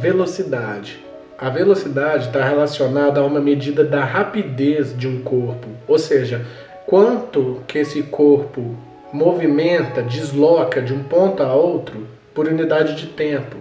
velocidade. A velocidade está relacionada a uma medida da rapidez de um corpo, ou seja, quanto que esse corpo movimenta, desloca de um ponto a outro por unidade de tempo.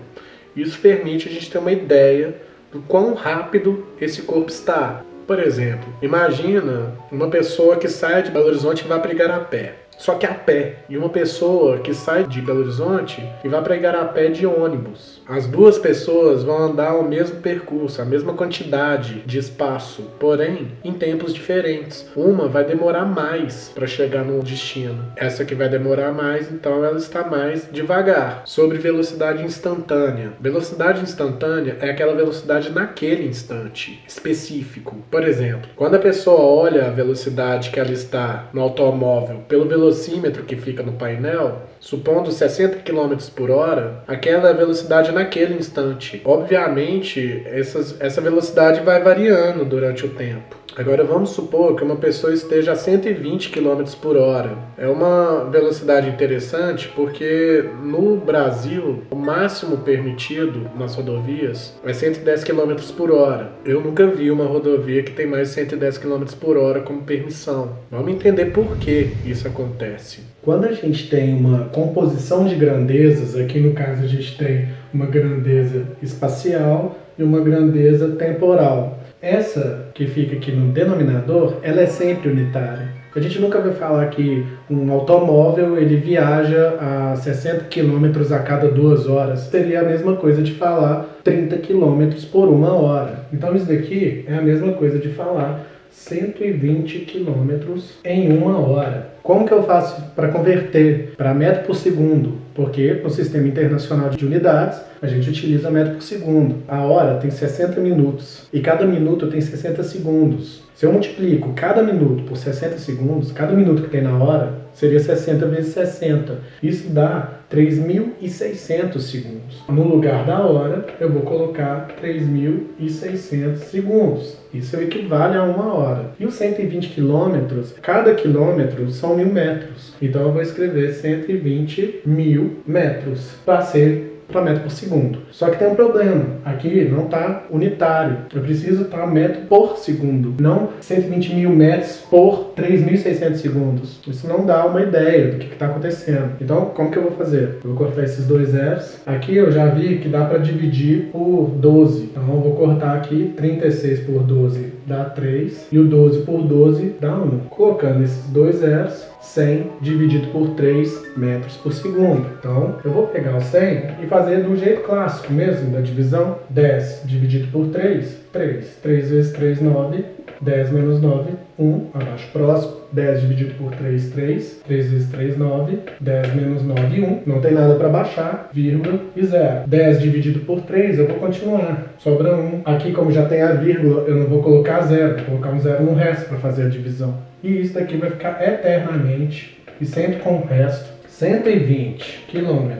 Isso permite a gente ter uma ideia do quão rápido esse corpo está. Por exemplo, imagina uma pessoa que sai de Belo Horizonte e vai para Igarapé, só que a pé, e uma pessoa que sai de Belo Horizonte e vai para Igarapé de ônibus. As duas pessoas vão andar o mesmo percurso, a mesma quantidade de espaço, porém em tempos diferentes. Uma vai demorar mais para chegar no destino. Essa que vai demorar mais, então ela está mais devagar. Sobre velocidade instantânea. Velocidade instantânea é aquela velocidade naquele instante específico. Por exemplo, quando a pessoa olha a velocidade que ela está no automóvel pelo velocímetro que fica no painel, supondo 60 km por hora, aquela é a velocidade naquele instante. Obviamente, essa velocidade vai variando durante o tempo. Agora vamos supor que uma pessoa esteja a 120 km por hora. É uma velocidade interessante porque no Brasil o máximo permitido nas rodovias é 110 km por hora. Eu nunca vi uma rodovia que tem mais de 110 km por hora como permissão. Vamos entender por que isso acontece. Quando a gente tem uma composição de grandezas, aqui no caso a gente tem uma grandeza espacial e uma grandeza temporal. Essa que fica aqui no denominador, ela é sempre unitária. A gente nunca vai falar que um automóvel ele viaja a 60 km a cada 2 horas. Seria a mesma coisa de falar 30 km por 1 hora. Então isso daqui é a mesma coisa de falar 120 km em 1 hora. Como que eu faço para converter para metro por segundo? Porque no Sistema Internacional de Unidades, a gente utiliza metro por segundo. A hora tem 60 minutos e cada minuto tem 60 segundos. Se eu multiplico cada minuto por 60 segundos, cada minuto que tem na hora seria 60 vezes 60. Isso dá 3.600 segundos. No lugar da hora, eu vou colocar 3.600 segundos. Isso equivale a 1 hora. E os 120 quilômetros, cada quilômetro são 1.000 metros. Então eu vou escrever 120.000 metros para ser para metro por segundo. Só que tem um problema. Aqui não está unitário. Eu preciso estar metro por segundo. Não 120.000 metros por 3.600 segundos. Isso não dá uma ideia do que está acontecendo. Então, como que eu vou fazer? Eu vou cortar esses dois zeros. Aqui eu já vi que dá para dividir por 12. Então, eu vou cortar aqui 36 por 12 dá 3. E o 12 por 12 dá 1. Colocando esses dois zeros, 100 dividido por 3 metros por segundo. Então, eu vou pegar o 100 e fazer do jeito clássico mesmo, da divisão. 10 dividido por 3, 3. 3 vezes 3, 9. 10 menos 9, 1. Abaixo próximo. 10 dividido por 3, 3. 3 vezes 3, 9. 10 menos 9, 1. Não tem nada para baixar, vírgula e 0. 10 dividido por 3, eu vou continuar. Sobra 1. Aqui, como já tem a vírgula, eu não vou colocar 0. Vou colocar um 0 no resto para fazer a divisão. E isso daqui vai ficar eternamente, e sempre com o resto. 120 km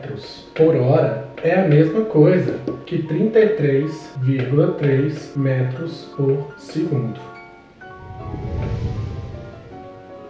por hora é a mesma coisa que 33,3 metros por segundo.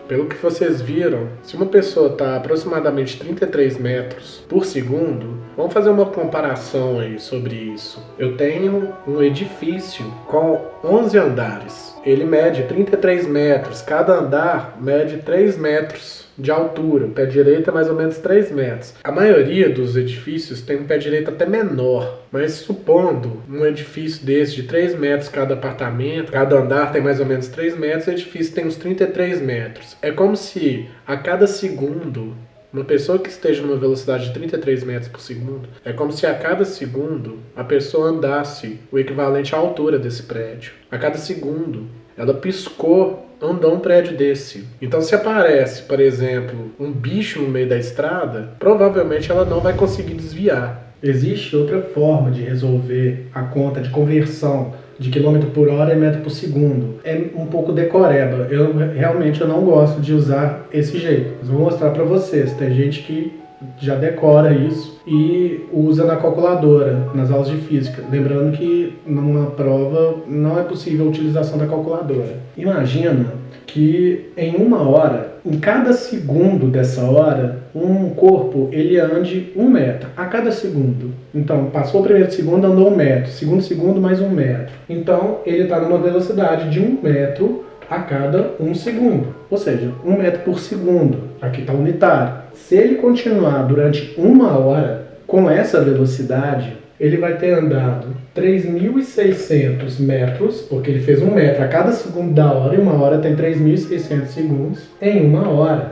Pelo que vocês viram, se uma pessoa está aproximadamente 33 metros por segundo, vamos fazer uma comparação aí sobre isso. Eu tenho um edifício com 11 andares. Ele mede 33 metros, cada andar mede 3 metros de altura. O pé direito é mais ou menos 3 metros. A maioria dos edifícios tem um pé direito até menor, mas supondo um edifício desse de 3 metros cada apartamento, cada andar tem mais ou menos 3 metros, o edifício tem uns 33 metros. É como se a cada segundo, uma pessoa que esteja numa velocidade de 33 metros por segundo, é como se a cada segundo a pessoa andasse o equivalente à altura desse prédio. A cada segundo, ela piscou, andou um prédio desse. Então, se aparece, por exemplo, um bicho no meio da estrada, provavelmente ela não vai conseguir desviar. Existe outra forma de resolver a conta de conversão de quilômetro por hora e metro por segundo. É um pouco decoreba. Eu realmente não gosto de usar esse jeito. Mas vou mostrar para vocês. Tem gente que já decora isso e usa na calculadora, nas aulas de física. Lembrando que numa prova não é possível a utilização da calculadora. Imagina que em 1 hora, em cada segundo dessa hora, um corpo ele ande 1 metro a cada segundo. Então, passou o primeiro segundo, andou 1 metro. Segundo, mais 1 metro. Então, ele está numa velocidade de 1 metro a cada 1 segundo. Ou seja, 1 metro por segundo. Aqui está unitário. Se ele continuar durante 1 hora com essa velocidade, ele vai ter andado 3.600 metros, porque ele fez 1 metro a cada segundo da hora, e 1 hora tem 3.600 segundos, em 1 hora.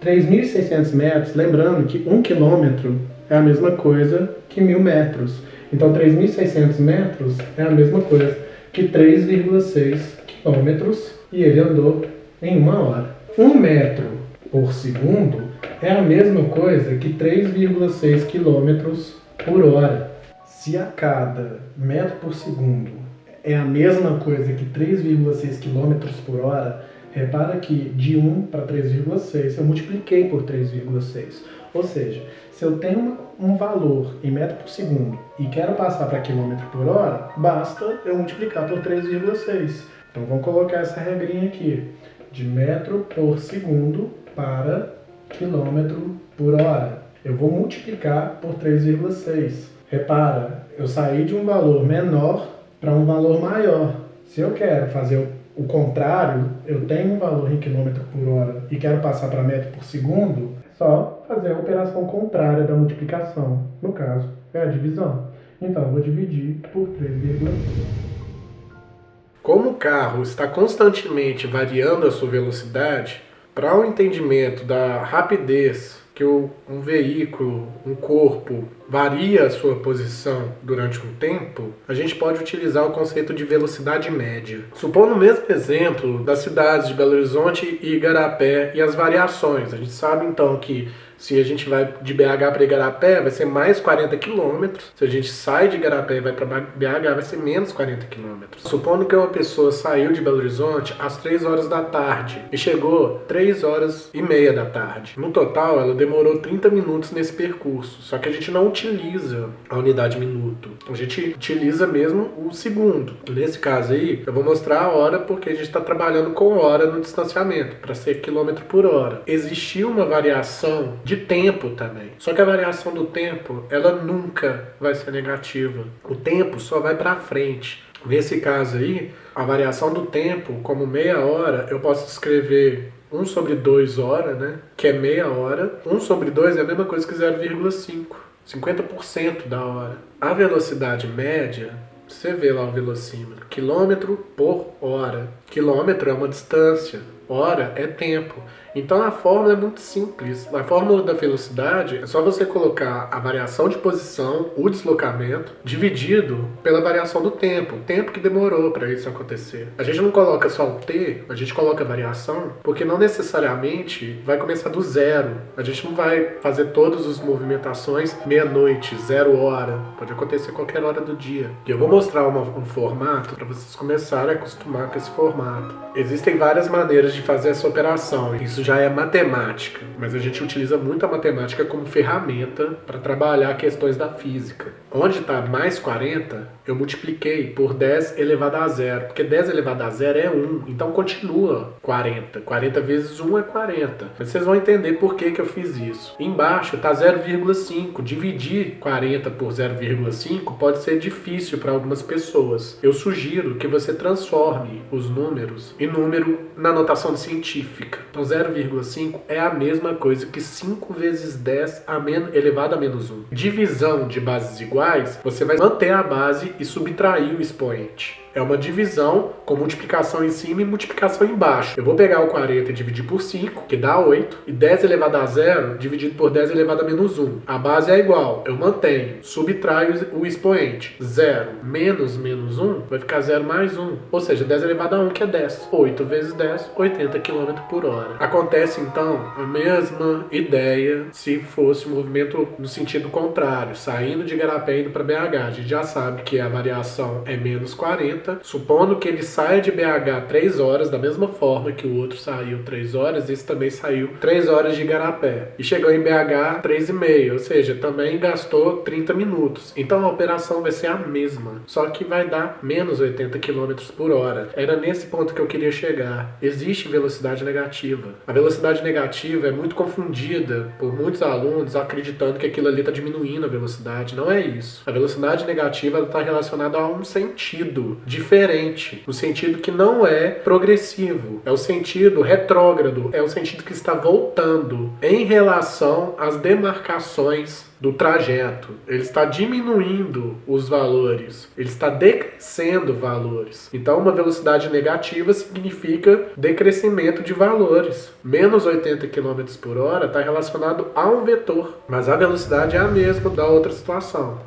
3.600 metros, lembrando que 1 quilômetro é a mesma coisa que 1.000 metros. Então 3.600 metros é a mesma coisa que 3,6 quilômetros, e ele andou em 1 hora. 1 metro por segundo é a mesma coisa que 3,6 quilômetros por hora. Se a cada metro por segundo é a mesma coisa que 3,6 km por hora, repara que de 1 para 3,6 eu multipliquei por 3,6. Ou seja, se eu tenho um valor em metro por segundo e quero passar para quilômetro por hora, basta eu multiplicar por 3,6. Então vamos colocar essa regrinha aqui, de metro por segundo para quilômetro por hora. Eu vou multiplicar por 3,6. Repara, eu saí de um valor menor para um valor maior. Se eu quero fazer o contrário, eu tenho um valor em quilômetro por hora e quero passar para metro por segundo, é só fazer a operação contrária da multiplicação. No caso, é a divisão. Então, eu vou dividir por 3,6. Como o carro está constantemente variando a sua velocidade, para o entendimento da rapidez que um veículo, um corpo, varia a sua posição durante um tempo, a gente pode utilizar o conceito de velocidade média. Supondo o mesmo exemplo das cidades de Belo Horizonte e Igarapé e as variações. A gente sabe então que se a gente vai de BH para Igarapé, vai ser mais 40 km. Se a gente sai de Igarapé e vai para BH, vai ser menos 40 km. Supondo que uma pessoa saiu de Belo Horizonte às 3 horas da tarde e chegou 3 horas e meia da tarde. No total, ela demorou 30 minutos nesse percurso. Só que a gente não utiliza a unidade minuto. A gente utiliza mesmo o segundo. Nesse caso aí, eu vou mostrar a hora porque a gente está trabalhando com hora no distanciamento, para ser quilômetro por hora. Existiu uma variação de tempo também. Só que a variação do tempo, ela nunca vai ser negativa. O tempo só vai para frente. Nesse caso aí, a variação do tempo, como meia hora, eu posso escrever 1 sobre 2 horas, né? Que é meia hora. 1 sobre 2 é a mesma coisa que 0,5. 50% da hora. A velocidade média, você vê lá o velocímetro, quilômetro por hora. Quilômetro é uma distância, hora é tempo. Então a fórmula é muito simples. A fórmula da velocidade é só você colocar a variação de posição, o deslocamento, dividido pela variação do tempo, o tempo que demorou para isso acontecer. A gente não coloca só o t, a gente coloca a variação, porque não necessariamente vai começar do zero. A gente não vai fazer todas as movimentações meia-noite, 0 hora. Pode acontecer qualquer hora do dia. E eu vou mostrar um formato para vocês começarem a acostumar com esse formato. Existem várias maneiras de fazer essa operação. Isso já é matemática, mas a gente utiliza muito a matemática como ferramenta para trabalhar questões da física. Onde está mais 40, eu multipliquei por 10 elevado a 0, porque 10 elevado a 0 é 1, então continua 40. 40 vezes 1 é 40. Mas vocês vão entender por que eu fiz isso. Embaixo está 0,5. Dividir 40 por 0,5 pode ser difícil para algumas pessoas. Eu sugiro que você transforme os números em número na notação científica. Então 0,5 é a mesma coisa que 5 vezes 10 elevado a menos 1. Divisão de bases iguais, você vai manter a base e subtrair o expoente. É uma divisão com multiplicação em cima e multiplicação embaixo. Eu vou pegar o 40 e dividir por 5, que dá 8. E 10 elevado a 0 dividido por 10 elevado a menos 1. A base é igual. Eu mantenho. Subtraio o expoente. 0 menos 1 vai ficar 0 mais 1. Ou seja, 10 elevado a 1, que é 10. 8 vezes 10, 80 km por hora. Acontece, então, a mesma ideia se fosse um movimento no sentido contrário. Saindo de Igarapé e indo para BH. A gente já sabe que a variação é menos 40. 80, supondo que ele saia de BH 3 horas, da mesma forma que o outro saiu 3 horas, esse também saiu 3 horas de Igarapé. E chegou em BH 3h30, ou seja, também gastou 30 minutos. Então a operação vai ser a mesma, só que vai dar menos 80 km por hora. Era nesse ponto que eu queria chegar. Existe velocidade negativa. A velocidade negativa é muito confundida por muitos alunos acreditando que aquilo ali está diminuindo a velocidade. Não é isso. A velocidade negativa está relacionada a um sentido diferente. O sentido que não é progressivo. É o sentido retrógrado. É o sentido que está voltando em relação às demarcações do trajeto. Ele está diminuindo os valores. Ele está decrescendo valores. Então, uma velocidade negativa significa decrescimento de valores. Menos 80 km por hora está relacionado a um vetor. Mas a velocidade é a mesma da outra situação.